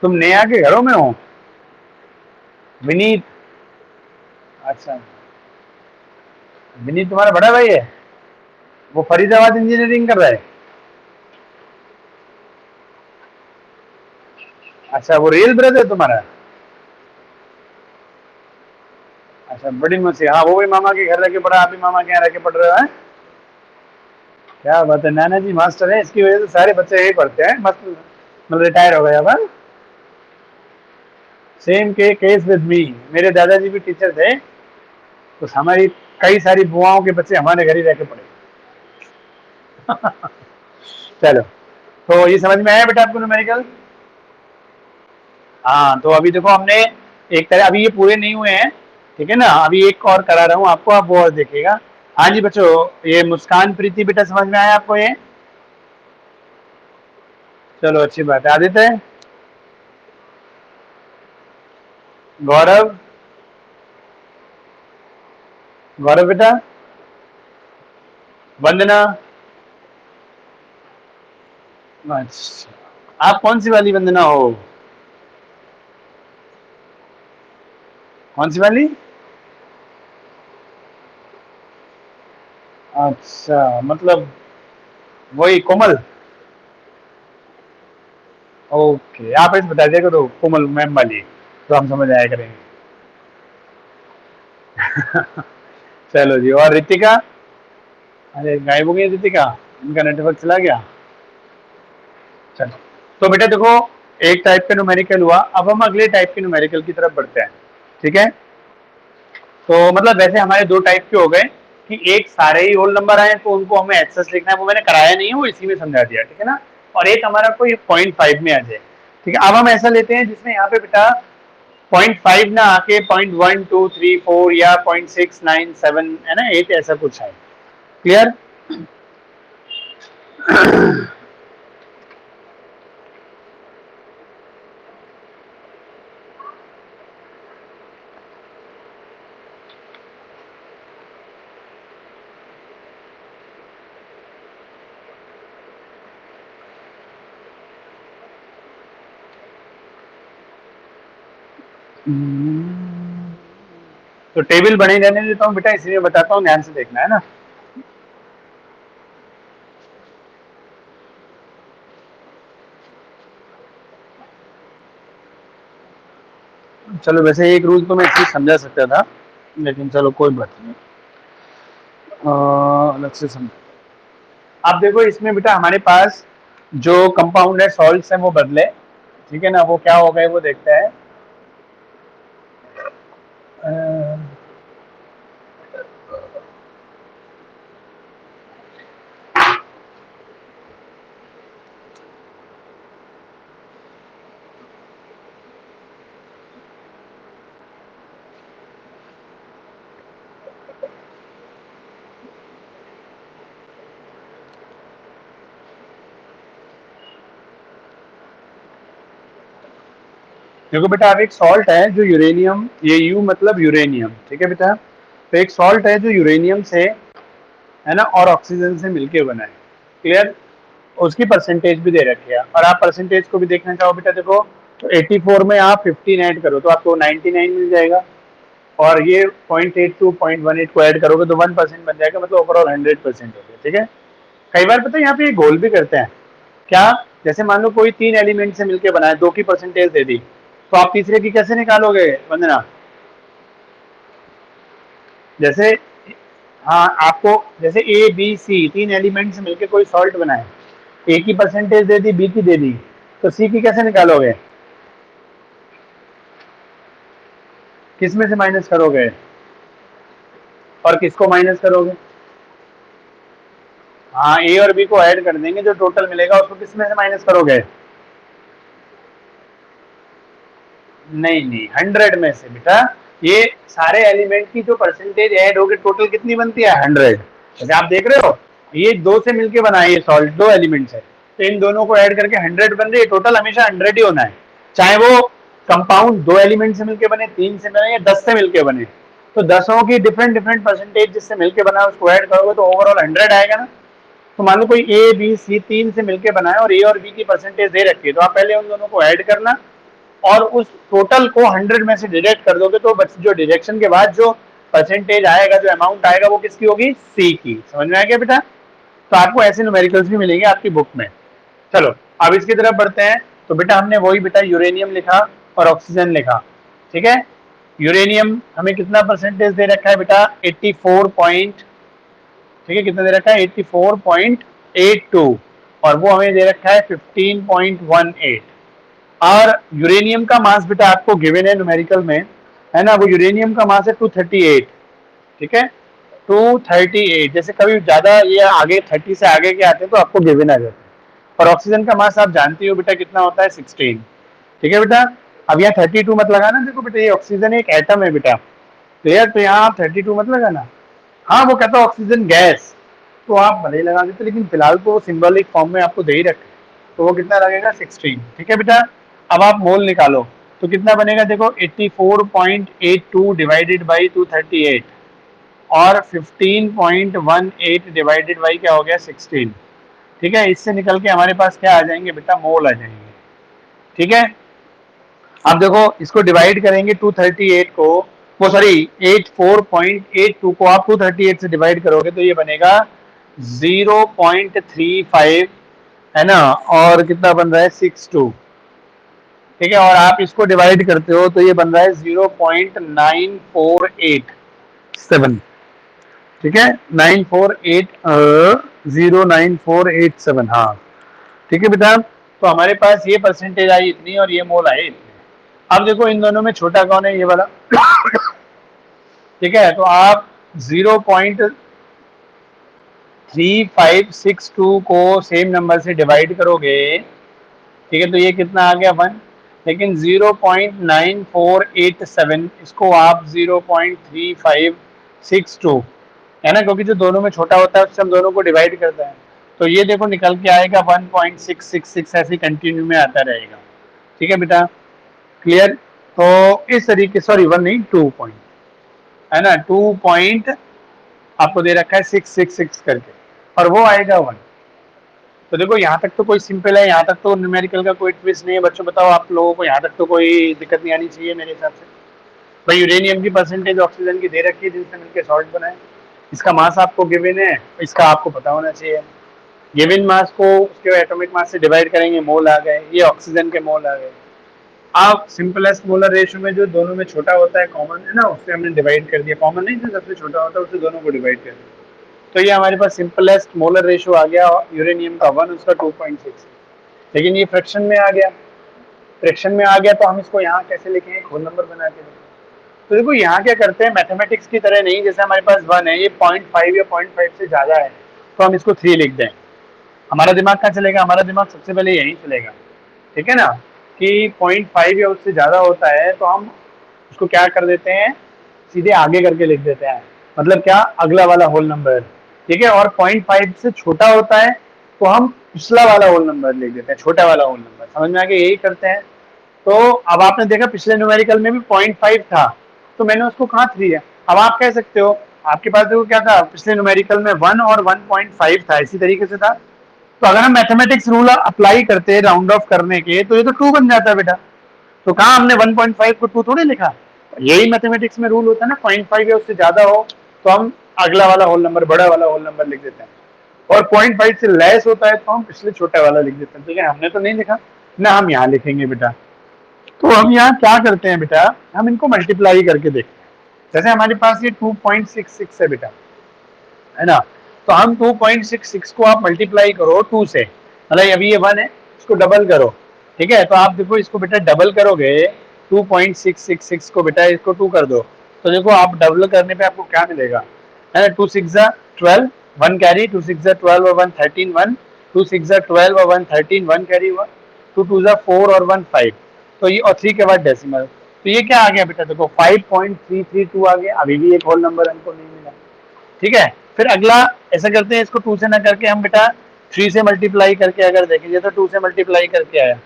Speaker 1: तुम नेहा के घरों में हो। विनीत, अच्छा विनीत तुम्हारा बड़ा भाई है, वो फरीदाबाद इंजीनियरिंग कर रहा है। अच्छा वो रियल ब्रदर है तुम्हारा। अच्छा बड़ी मसी, हाँ वो भी मामा के घर रह के पढ़ा, आप भी मामा के यहाँ रह के पढ़ रहे हो हैं? क्या बात है, नाना जी मास्टर है, इसकी वजह से सारे बच्चे यही पढ़ते हैं मस्त, मतलब रिटायर हो गए अब। सेम के केस विद मी, मेरे दादाजी भी टीचर थे, तो हमारी कई सारी बुआओं के बच्चे हमारे घर ही रह के पढ़े। चलो, तो ये समझ में आया बेटा आपको न्यूमेरिकल। हाँ तो अभी देखो हमने एक तरह, अभी ये पूरे नहीं हुए हैं, ठीक है ना, अभी एक और करा रहा हूँ आपको, आप वो और देखिएगा। हाँ जी बच्चों, ये मुस्कान प्रीति बेटा समझ में आया आपको ये। चलो अच्छी बात है। आदित्य, गौरव, गौरव बेटा, वंदना, अच्छा आप कौन सी वाली वंदना हो। कौन सी वाली। अच्छा मतलब वही कोमल। ओके आप ऐसे बता दिया करो कोमल मैम वाली, तो हम समझ आया करेंगे। चलो जी, और रितिका। अरे गायब हो गई रितिका, इनका नेटवर्क चला गया। चलो, तो बेटा देखो एक टाइप का न्यूमेरिकल हुआ, अब हम अगले टाइप के न्यूमेरिकल की तरफ बढ़ते हैं। ठीक है, तो मतलब वैसे हमारे दो टाइप के हो गए कि एक सारे ही होल नंबर आए तो उनको हमें एक्सेस लिखना है, वो मैंने कराया नहीं है, वो इसी में समझा दिया। ठीक है ना, और एक हमारा कोई 0.5 में आ जाए। ठीक है, अब हम ऐसा लेते हैं जिसमें यहाँ पे बेटा 0.5 ना आके 0.1234 या 0.697 है ना, 8 ऐसा कुछ है। क्लियर। तो टेबल बने रहने देता हूँ बेटा, इसलिए बताता हूँ, ध्यान से देखना है ना। चलो वैसे एक रूल तो मैं इसलिए समझा सकता था, लेकिन चलो कोई बात नहीं, अलग से समझ। आप देखो इसमें बेटा हमारे पास जो कंपाउंड है, सॉल्ट्स हैं, वो बदले, ठीक है ना, वो क्या हो गए वो देखते हैं। अ, देखो बेटा, अब एक सॉल्ट है जो यूरेनियम, ये यू मतलब यूरेनियम, ठीक है बेटा। तो एक सॉल्ट है जो यूरेनियम से, है ना, और ऑक्सीजन से मिलके बना है। क्लियर? उसकी परसेंटेज भी दे रखी है, और आप परसेंटेज को भी देखना चाहो बेटा, देखो तो 84 में आप 15 ऐड करो तो आपको 99 मिल जाएगा, और ये 0.82 0.18 को ऐड करोगे तो 1% बन जाएगा, मतलब ओवरऑल 100% हो गया, ठीक है। कई बार पता है यहाँ पे गोल भी करते हैं क्या, जैसे मान लो कोई 3 एलिमेंट से मिलके बना है, 2 की परसेंटेज दे दी, तो आप तीसरे की कैसे निकालोगे वंदना? जैसे, हाँ आपको जैसे ए बी सी 3 एलिमेंट से मिलके कोई सॉल्ट बना है, ए की परसेंटेज दे दी, बी की दे दी, तो सी की कैसे निकालोगे? किस में से माइनस करोगे और किसको माइनस करोगे? हाँ, ए और बी को ऐड कर देंगे, जो टोटल मिलेगा उसको किस में से माइनस करोगे? नहीं नहीं, 100 में से बेटा। ये सारे एलिमेंट की जो परसेंटेज ऐड होगी टोटल कितनी बनती है? 100। जैसे आप देख रहे हो, ये दो से मिलके बना है, ये सॉल्ट दो एलिमेंट है, तो इन दोनों को ऐड करके 100 बन रही है, टोटल हमेशा 100 ही होना है, चाहे वो कंपाउंड दो एलिमेंट से मिलके बने, 3 से बने या 10 से मिलके बने। तो दसों की डिफरेंट डिफरेंट परसेंटेज जिससे मिलके बना है उसको ऐड करोगे तो ओवरऑल 100 आएगा ना। तो मान लो कोई ए बी सी 3 से मिलके बना है और ए और बी की परसेंटेज दे रखी है, तो आप पहले उन दोनों को ऐड करना और उस टोटल को 100 में से डिडक्ट कर दोगे, तो जो डिडक्शन के बाद जो परसेंटेज आएगा, जो अमाउंट आएगा, वो किसकी होगी? सी की। समझ में आ गया बेटा? तो आपको ऐसे न्यूमेरिकल्स भी मिलेंगे आपकी बुक में। चलो अब इसकी तरफ बढ़ते हैं। तो बेटा हमने वही बेटा यूरेनियम लिखा और ऑक्सीजन लिखा, ठीक है। यूरेनियम हमें कितना परसेंटेज दे रखा है बेटा? 84 पॉइंट, ठीक है, कितना दे रखा है? 84.82, और वो हमें दे रखा है 15.18। और यूरेनियम का मास बेटा आपको गिवन है न्यूमेरिकल में, है ना, वो यूरेनियम का मास है 238, ठीक है, 238। जैसे कभी ज्यादा ये आगे 30 से आगे के आते हैं तो आपको गिवन आ जाता है। और ऑक्सीजन का मास आप जानती हो बेटा कितना होता है? 16, ठीक है बेटा। अब यहाँ 32 मत लगाना, देखो बेटा ये ऑक्सीजन एक एटम है बेटा, क्लियर? तो यहाँ आप 32 मत लगाना। हाँ वो कहता है ऑक्सीजन गैस, तो आप भले ही लगा देते, लेकिन फिलहाल तो सिंबॉलिक फॉर्म में आपको दे ही रखे, तो वो कितना लगेगा? 16, ठीक है बेटा। अब आप मोल निकालो तो कितना बनेगा, देखो 84.82 डिवाइडेड बाई 238 और 15.18 डिवाइडेड बाई क्या हो गया? 16, ठीक है। इससे निकल के हमारे पास क्या आ जाएंगे बेटा? मोल आ जाएंगे, ठीक है। अब देखो इसको डिवाइड करेंगे 238 को, वो सॉरी 84.82 को आप 238 से डिवाइड करोगे तो ये बनेगा 0.35, है ना, और कितना बन रहा है? 62, ठीक है। और आप इसको डिवाइड करते हो तो ये बन रहा है 0.9487, ठीक है, 0.9487, हाँ, ठीक है बेटा। तो हमारे पास ये परसेंटेज आई इतनी और ये मोल आए इतने। अब देखो इन दोनों में छोटा कौन है? ये वाला, ठीक है। तो आप 0.3562 को सेम नंबर से डिवाइड करोगे, ठीक है, तो ये कितना आ गया? 1। लेकिन 0.9487 इसको आप 0.3562, है ना, क्योंकि जो दोनों में छोटा होता है उससे हम दोनों को डिवाइड करते हैं, तो ये देखो निकल के आएगा 1.666, ऐसे कंटिन्यू में आता रहेगा, ठीक है बेटा, क्लियर? तो इस तरीके, सॉरी 1 नहीं, 2 पॉइंट, है ना, 2 पॉइंट आपको दे रखा है 666 करके, और वो आएगा 1। तो देखो यहाँ तक तो कोई सिंपल है, यहाँ तक तो न्यूमेरिकल का कोई ट्विस्ट नहीं है बच्चों। बताओ आप लोगों को यहाँ तक तो कोई दिक्कत नहीं आनी चाहिए मेरे हिसाब से। भाई यूरेनियम की परसेंटेज ऑक्सीजन की दे रखी है जिनसे मिलकर सॉल्ट बना है, इसका मास आपको गिवन है, इसका आपको पता होना चाहिए। गिवन मास को उसके एटॉमिक मास से डिवाइड करेंगे, मोल आ गए, ये ऑक्सीजन के मोल आ गए। आप सिंपलेस्ट मोलर रेशियो में जो दोनों में छोटा होता है कॉमन है ना, उससे हमने डिवाइड कर दिया, कॉमन नहीं जो सबसे छोटा होता है उससे दोनों को डिवाइड कर दिया। तो ये हमारे पास सिंपलेस्ट मोलर रेशियो आ गया यूरेनियम का 1, उसका 2.6। लेकिन ये फ्रैक्शन में आ गया, फ्रैक्शन में आ गया तो हम इसको यहाँ कैसे लिखेंगे, होल नंबर बना के लिखें। तो देखो यहाँ क्या करते हैं, मैथमेटिक्स की तरह नहीं, जैसे हमारे पास 1 है, ये 0.5 या 0.5 से ज्यादा है तो हम इसको 3 लिख दें। हमारा दिमाग कहाँ चलेगा, हमारा दिमाग सबसे पहले यही चलेगा, ठीक है ना, कि 0.5 या उससे ज्यादा होता है तो हम उसको क्या कर देते हैं, सीधे आगे करके लिख देते हैं, मतलब क्या, अगला वाला होल नंबर, ठीक है। और 0.5 से छोटा होता है तो हम पिछला वाला होल नंबर लिख देते हैं, छोटा वाला होल नंबर। समझ में आ गया, यही करते हैं। तो अब आपने देखा पिछले न्यूमेरिकल में भी 0.5 था तो मैंने उसको कहा 3 है। अब आप कह सकते हो, आपके पास देखो क्या था, पिछले न्यूमेरिकल में 1 और 1.5 था, इसी तरीके से था। तो अगर हम मैथमेटिक्स रूल अप्लाई करते हैं राउंड ऑफ करने के तो ये तो 2 बन जाता है बेटा। तो कहा हमने 1.5 को 2 थोड़े लिखा, यही मैथमेटिक्स में रूल होता है ना, 0.5 या उससे ज्यादा हो तो हम अगला वाला होल नंबर, बड़ा वाला होल नंबर लिख देते हैं, और 0.5 से लेस होता है तो हम पिछले छोटा वाला लिख देते हैं। ठीक है, हमने तो नहीं लिखा ना, हम यहाँ लिखेंगे बेटा। तो हम यहाँ क्या करते हैं बेटा, हम इनको मल्टीप्लाई करके देखते हैं। जैसे हमारे पास ये 2.66 है बेटा, है ना, तो हम 2.66 को आप मल्टीप्लाई करो 2 से, मतलब अभी ये 1 है, इसको डबल करो, ठीक है। तो आप देखो इसको बेटा डबल करोगे, 2.666 को बेटा इसको 2 कर दो, तो देखो आप डबल करने पे आपको क्या मिलेगा, है ना, 2 6 जा 12, 1 कैरी, 2 6 जा 12 और 1 13, 1, 2 6 जा 12 और 1 13, 1 कैरी हुआ, 2 2 जा 4 और 1 5, तो ये और 3 के बाद डेसिमल, तो ये क्या आ गया बेटा, देखो 5.332 आ गया। अभी भी एक होल नंबर हमको नहीं मिला, ठीक है। फिर अगला ऐसा करते हैं, इसको 2 से ना करके हम बेटा 3 से मल्टीप्लाई करके अगर देखेंगे तो 2 से मल्टीप्लाई करके आया।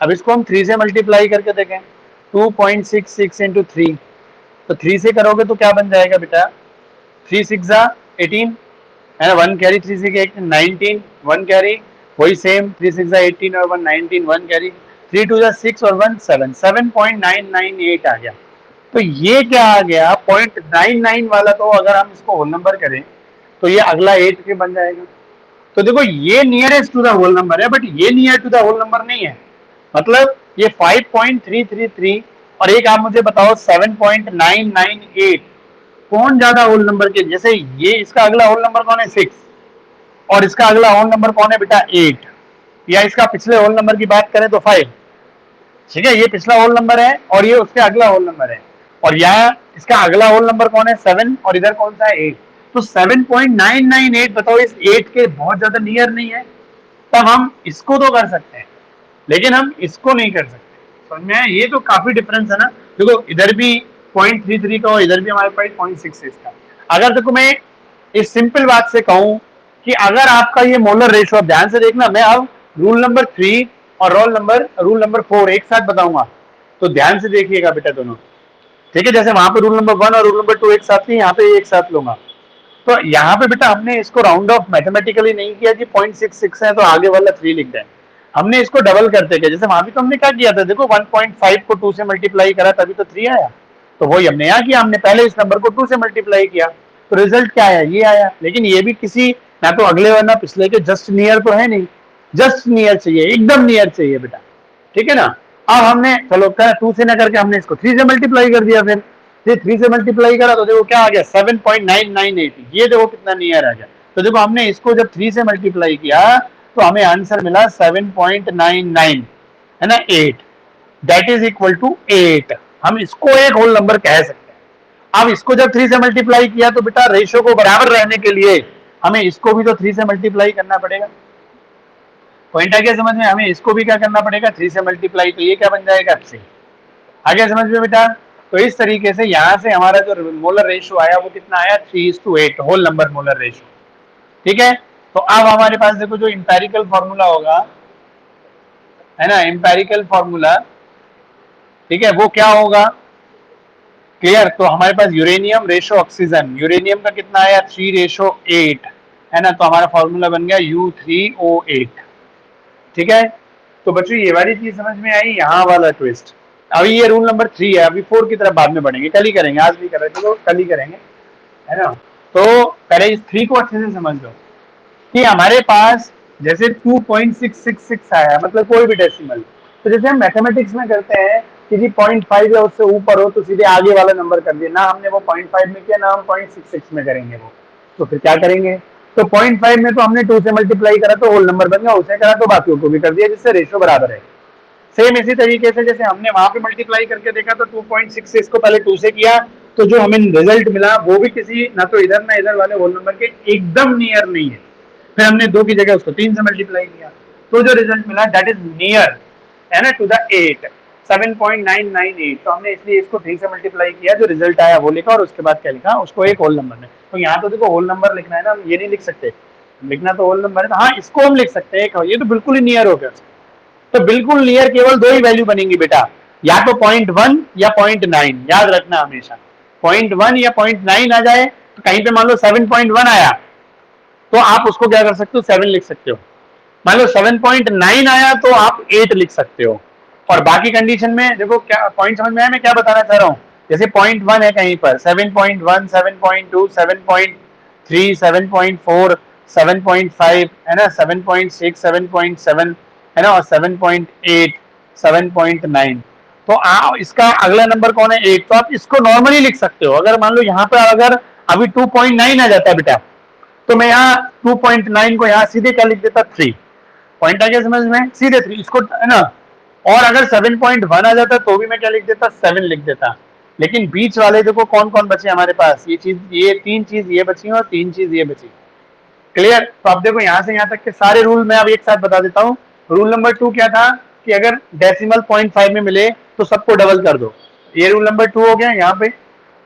Speaker 1: अब इसको हम 3 से मल्टीप्लाई करके देखें, 2.66 इंटू 3, तो 3 से करोगे तो क्या बन जाएगा बेटा, 3 6 जा 18, है ना, 1 कैरी, 3 से 19, 1 कैरी, वही सेम 3 6 जा 18 और 1 19, 1 कैरी, 3 2 जा 6 और 1 7, 7.998 आ गया। तो ये क्या आ गया, 0.99 वाला, तो अगर हम इसको होल नंबर करें तो ये अगला 8 के बन जाएगा। तो देखो ये nearest to the whole number है, बट ये near to the whole number नहीं है, मतलब ये 5.333 और एक आप मुझे बताओ 7.998, कौन ज्यादा होल नंबर के, जैसे ये इसका अगला होल नंबर कौन है 6 और इसका अगला होल नंबर कौन है बेटा 8, या इसका पिछले होल नंबर की बात करें तो 5, ठीक है, ये पिछला होल नंबर है और ये उसके अगला होल नंबर है, और यहाँ इसका अगला होल नंबर कौन है 7 और इधर कौन सा है 8, तो 7.998 बताओ इस 8 के बहुत ज्यादा नियर नहीं है। तब हम इसको तो कर सकते हैं लेकिन हम इसको नहीं कर सकते, समझ में आया, ये तो काफी डिफरेंस है ना। देखो इधर भी 0.33 का और इधर भी हमारे पास 0.66 का। अगर देखो मैं इस सिंपल बात से कहूं कि अगर आपका ये मोलर रेशो, ध्यान से देखना, मैं अब रूल नंबर 3 और रूल नंबर 4 एक साथ बताऊंगा, तो ध्यान से देखिएगा बेटा दोनों, ठीक है। जैसे वहां पे रूल नंबर 1 और रूल नंबर 2 एक साथ थी, यहाँ पे एक साथ लूंगा। तो यहाँ पे बेटा हमने इसको राउंड ऑफ मैथमेटिकली नहीं किया कि 0.66 है तो आगे वाला 3 लिख दें, हमने इसको डबल करते गए। जैसे वहां भी तो हमने क्या किया था, देखो 1.5 को 2 से मल्टीप्लाई करा तभी तो 3 आया, तो वही हमने यहाँ किया, हमने पहले इस नंबर को 2 से मल्टीप्लाई किया तो रिजल्ट क्या आया, ये आया। लेकिन ये भी किसी ना तो अगले और ना पिछले के जस्ट नियर तो है नहीं, जस्ट नियर चाहिए, एकदम नियर चाहिए बेटा, ठीक है ना। अब हमने चलो 2 से ना करके हमने इसको 3 से मल्टीप्लाई कर दिया, फिर 3 से मल्टीप्लाई करा तो देखो क्या आ गया 7.998, ये देखो कितना नियर आ गया। तो देखो हमने इसको जब 3 से मल्टीप्लाई किया तो हमें आंसर मिला 7.99, है ना 8, दैट इज इक्वल टू 8। हम इसको एक होल नंबर कह सकते हैं। अब इसको जब 3 से मल्टीप्लाई किया तो बेटा रेशियो को बराबर रहने के लिए हमें इसको भी तो 3 से मल्टीप्लाई करना पड़ेगा। पॉइंट आ गया समझ में, हमें इसको भी क्या करना पड़ेगा 3 से मल्टीप्लाई, तो ये क्या बन जाएगा 3। आ गया समझ में बेटा। तो इस तरीके से यहां से हमारा जो मोलर रेशियो आया वो कितना आया 3:8 होल नंबर मोलर रेशियो, ठीक है। तो अब हमारे पास देखो जो इंपेरिकल फॉर्मूला होगा, है ना, इंपेरिकल फॉर्मूला, ठीक है, वो क्या होगा, क्लियर। तो हमारे पास यूरेनियम रेशो ऑक्सीजन, यूरेनियम का कितना आया 3:8, है ना, तो हमारा फॉर्मूला बन गया U3O8, ठीक है। तो बच्चों ये वाली चीज समझ में आई, यहाँ वाला ट्विस्ट। अभी ये रूल नंबर 3 है, अभी 4 की तरफ बाद में बढ़ेंगे, कल ही करेंगे, आज भी कर रहे थे तो कल ही करेंगे, है ना। तो पहले इस 3 को अच्छे से समझ लो कि हमारे पास जैसे 2.666 आया, मतलब कोई भी डेसिमल, तो जैसे हम मैथमेटिक्स में करते हैं कि जी 0.5 या उससे ऊपर हो तो सीधे आगे वाला नंबर कर दिया, ना हमने वो 0.5 में किया, ना हम 0.66 में करेंगे वो, तो फिर क्या करेंगे? तो 0.5 में तो हमने 2 से मल्टीप्लाई करा तो होल नंबर बन गया, उसे करा तो बाकियों को भी कर दिया, जिससे रेशियो बराबर है। सेम इसी तरीके से जैसे हमने वहां पे मल्टीप्लाई करके देखा तो 2.66 को पहले 2 से किया, तो जो हमें रिजल्ट मिला वो भी किसी ना तो इधर ना इधर वाले होल नंबर के एकदम नियर नहीं है। फिर हमने 2 की जगह उसको 3 से मल्टीप्लाई किया, तो जो रिजल्ट मिला दैट इज नियर है ना टू द 8, 7.998। तो हमने इसलिए इसको 3 से मल्टीप्लाई किया, जो रिजल्ट आया वो लिखा और उसके बाद क्या लिखा, उसको एक होल नंबर में। तो यहाँ तो देखो होल नंबर लिखना है ना, हम ये नहीं लिख सकते, लिखना तो होल नंबर है, तो हाँ इसको हम लिख सकते हैं, ये तो बिल्कुल ही नियर हो गया। तो बिल्कुल नियर केवल दो ही वैल्यू बनेंगी बेटा, या तो 0.1 या 0.9, याद रखना हमेशा 0.1 या 0.9 आ जाए, तो कहीं पे मान लो 7.1 आया तो आप उसको क्या कर सकते हो, 7 लिख सकते हो। मान लो 7.9 आया तो आप 8 लिख सकते हो। और बाकी कंडीशन में देखो, क्या पॉइंट समझ में आया मैं क्या बताना चाह रहा हूँ? जैसे 0.1 है कहीं पर, 7.1, 7.2, 7.3, 7.4, 7.5 है ना, 7.6, 7.7 है ना, और 7.8, 7.9। तो इसका अगला नंबर कौन है? 8। तो आप इसको नॉर्मली लिख सकते हो। अगर मान लो यहाँ पर अगर अभी 2.9 आ जाता है बेटा, तो मैं यहाँ 2.9 को यहाँ सीधे क्या लिख देता, 3। पॉइंट आ गया समझ में, सीधे 3 इसको है ना। और अगर 7.1 आ जाता तो भी मैं क्या लिख देता, 7 लिख देता। लेकिन बीच वाले देखो कौन कौन बचे हमारे पास, ये चीज, ये 3 चीज ये बची और 3 चीज ये बची। क्लियर? तो अब देखो यहाँ से यहाँ तक के सारे रूल मैं अब एक साथ बता देता हूँ। रूल नंबर 2 क्या था कि अगर डेसिमल 0.5 में मिले तो सबको डबल कर दो, ये रूल नंबर 2 हो गया यहाँ पे,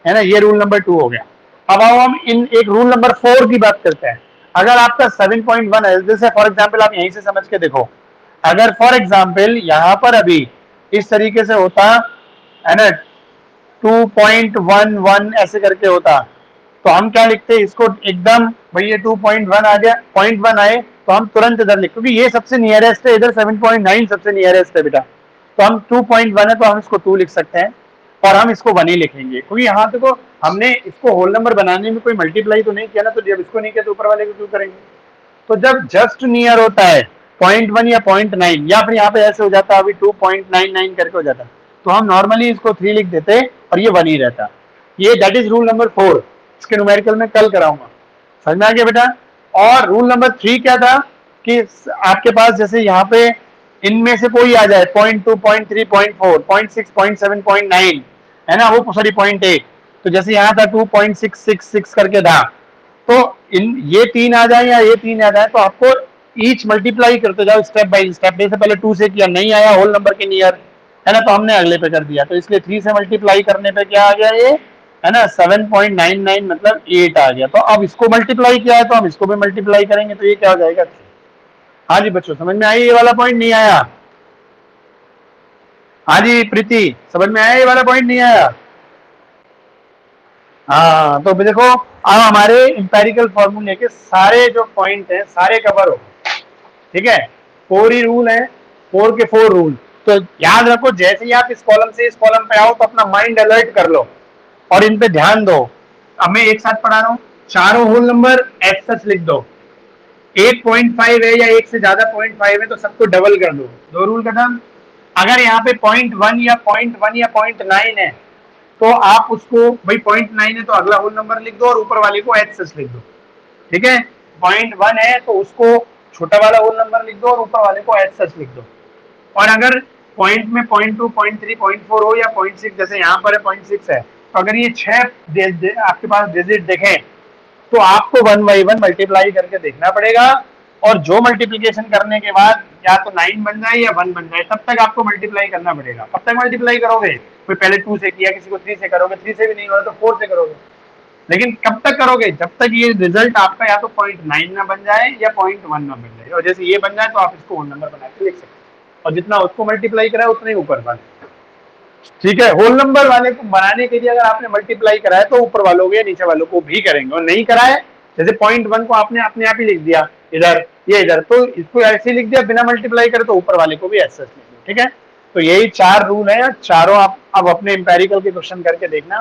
Speaker 1: है ना, ये रूल नंबर 2 हो गया। अब आओ हम इन एक रूल नंबर 4 की बात करते हैं। अगर आपका 7.1 है, जैसे फॉर एग्जाम्पल आप यहीं से समझ के देखो, अगर फॉर एग्जाम्पल यहाँ पर अभी इस तरीके से होता है ना, 2.11 ऐसे करके होता, तो हम क्या लिखते हैं इसको एकदम, भाई ये 2.1 आ गया, 0.1 आए तो हम तुरंत इधर लिख, क्योंकि ये सबसे नियरेस्ट है, इधर 7.9 सबसे नियरेस्ट है बेटा, तो हम 2.1 है तो हम इसको 2 लिख सकते हैं, और हम इसको 1 ही लिखेंगे, क्योंकि यहाँ देखो हमने इसको होल नंबर बनाने में कोई मल्टीप्लाई तो नहीं किया ना, तो जब इसको नहीं किया तो ऊपर वाले को क्यों करेंगे? तो जब जस्ट नियर होता है 0.1 या 0.9, या फिर यहाँ पे ऐसे हो जाता अभी 2.99 करके हो जाता, तो हम नॉर्मली इसको 3 लिख देते और ये 1 ही रहता। ये दैट इज रूल नंबर 4। इसके न्यूमेरिकल में कल कराऊंगा, समझ में आ गया बेटा? और रूल नंबर 3 क्या था कि आपके पास जैसे यहाँ पे इनमें से कोई आ जाए 0.2, 0.3, 0.4, 0.6, 0.7, 0.9 है ना, वो सॉरी 0.8, तो जैसे यहाँ था 2.666 करके था, तो इन ये 3 आ जाए या ये 3 आ जाए तो आपको ईच मल्टीप्लाई करते जाओ स्टेप बाय स्टेप। जैसे पहले 2 से किया, नहीं आया होल नंबर के नियर, है ना, तो हमने अगले पे कर दिया, तो इसलिए 3 से मल्टीप्लाई करने पे क्या आ गया ये, है ना, 7.99 मतलब 8 आ गया। तो अब इसको मल्टीप्लाई किया है तो हम इसको भी मल्टीप्लाई करेंगे, तो ये क्या हो जाएगा? हाँ जी बच्चों, समझ में आई ये वाला पॉइंट? नहीं आया? हाँ जी प्रीति, समझ में आया ये वाला पॉइंट? नहीं आया? हाँ, तो देखो अब हमारे इंपेरिकल फॉर्मूले के सारे जो पॉइंट हैं सारे कवर हो, ठीक है? 4 ही रूल है, 4 के 4 रूल। तो याद रखो, जैसे ही आप इस कॉलम से इस कॉलम पे आओ तो अपना माइंड अलर्ट कर लो और इन पे ध्यान दो। अब मैं एक साथ पढ़ा रहा हूँ, चारों होल नंबर एज सच लिख दो। 8.5 है या एक से ज्यादा 0.5 है तो सबको डबल कर दो, 2 रूल खत्म। अगर यहाँ पे 0.1 या 0.1 या 0.9 है तो आप उसको, भाई 0.9 है तो अगला होल नंबर लिख दो और ऊपर वाले को एच सच लिख दो, ठीक है? 0.1 है तो उसको छोटा वाला होल नंबर लिख दो और ऊपर वाले को एच सच लिख दो। और अगर पॉइंट में 0.2, 0.3, 0.4 हो या 0.6, जैसे यहाँ पर है 0.6 है, तो अगर ये 6 आपके पास डिजिट देखें तो आपको 1 बाई 1 मल्टीप्लाई करके देखना पड़ेगा, और जो मल्टीप्लीकेशन करने के बाद या तो 9 बन जाए या 1 बन जाए, तब तक आपको मल्टीप्लाई करना पड़ेगा। कब तक मल्टीप्लाई करोगे? कोई पहले 2 से किया, किसी को 3 से करोगे, 3 से भी नहीं हो रहा तो 4 से करोगे, लेकिन कब तक करोगे? जब तक ये रिजल्ट आपका या तो 0.9 ना बन जाए या 0.1 ना बन जाए, और जैसे ये बन जाए तो आप इसको होल नंबर बना के लिख सकते हैं, और जितना उसको मल्टीप्लाई करा है उतना ही ऊपर वाले, ठीक है? होल नंबर वाले को बनाने के लिए अगर आपने मल्टीप्लाई कराया तो ऊपर वालों को या नीचे वालों को भी करेंगे, और नहीं कराए जैसे 0.1 को आपने अपने आप ही लिख दिया इधर, ये इधर, तो इसको ऐसे लिख दिया बिना मल्टीप्लाई करे, तो ऊपर वाले को भी ऐसे लिख दिया, ठीक है? तो यही 4 रूल है, चारों आप अब अपने इंपेरिकल के क्वेश्चन करके देखना,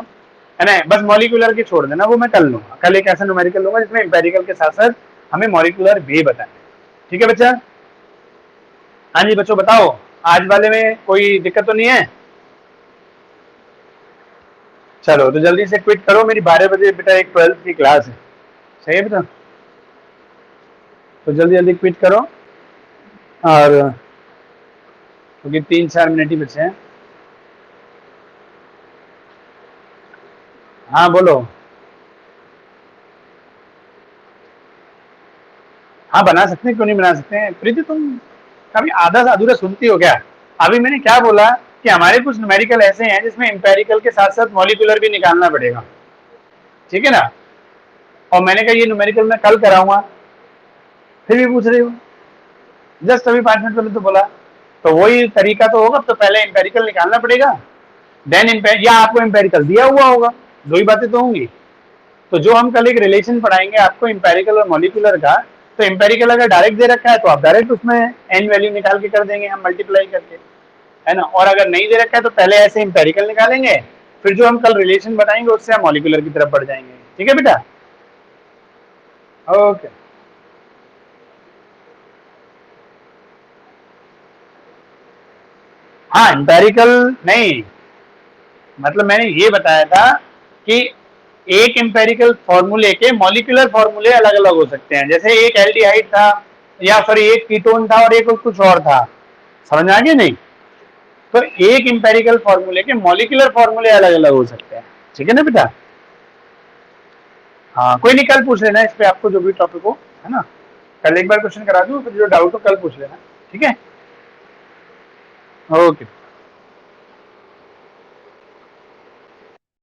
Speaker 1: है ना? बस मॉलिक्यूलर की छोड़ देना, वो मैं कल लूंगा, कल एक ऐसा न्यूमेरिकल लूंगा जिसमें इंपेरिकल के साथ साथ हमें मॉलिक्यूलर भी बताए, ठीक है बच्चा? हाँ जी बच्चों बताओ, आज वाले में कोई दिक्कत तो नहीं है? चलो तो जल्दी से क्विट करो, मेरी 12 बजे बेटा एक 12th की क्लास है, सही है बेटा? तो जल्दी जल्दी क्विट करो, और क्योंकि 3-4 मिनट ही बचे हैं। हाँ बोलो। हाँ बना सकते हैं, क्यों नहीं बना सकते हैं। प्रीति तुम कभी आधा से अधूरा सुनती हो क्या? अभी मैंने क्या बोला कि हमारे कुछ न्यूमेरिकल ऐसे हैं जिसमें एम्पेरिकल के साथ साथ मॉलिक्यूलर भी निकालना पड़ेगा, ठीक है ना? और मैंने कहा ये न्यूमेरिकल मैं कल कराऊंगा, फिर भी पूछ रही हो। जस्ट अभी 5 मिनट पहले तो बोला। तो वही तरीका तो होगा, तो पहले एम्पेरिकल निकालना पड़ेगा, देन या आपको एम्पेरिकल दिया हुआ होगा, दो ही बातें तो होंगी। तो जो हम कल एक रिलेशन पढ़ाएंगे आपको एम्पेरिकल और मॉलिक्यूलर का, तो एम्पेरिकल अगर डायरेक्ट दे रखा है तो आप डायरेक्ट उसमें एन वैल्यू निकाल के कर देंगे हम मल्टीप्लाई करके, है ना? और अगर नहीं दे रखा है तो पहले ऐसे एम्पेरिकल निकालेंगे, फिर जो हम कल रिलेशन बताएंगे उससे हम मॉलिक्यूलर की तरफ बढ़ जाएंगे, ठीक है बेटा? ओके। हाँ एम्पेरिकल नहीं, मतलब मैंने ये बताया था कि एक एम्पेरिकल फॉर्मूले के मॉलिक्यूलर फॉर्मूले अलग अलग हो सकते हैं, जैसे एक एल्डिहाइड था, या सॉरी एक कीटोन था और एक कुछ और था, समझ आ गया नहीं? तो एक एम्पेरिकल फॉर्मूले के मॉलिक्यूलर फॉर्मूले अलग अलग हो सकते हैं, ठीक है ना बेटा? हाँ कोई नहीं, कल पूछ लेना इस पे आपको जो भी टॉपिक हो, है ना? कल एक बार क्वेश्चन करा दूं, फिर जो डाउट हो कल पूछ लेना, ठीक है? ओके।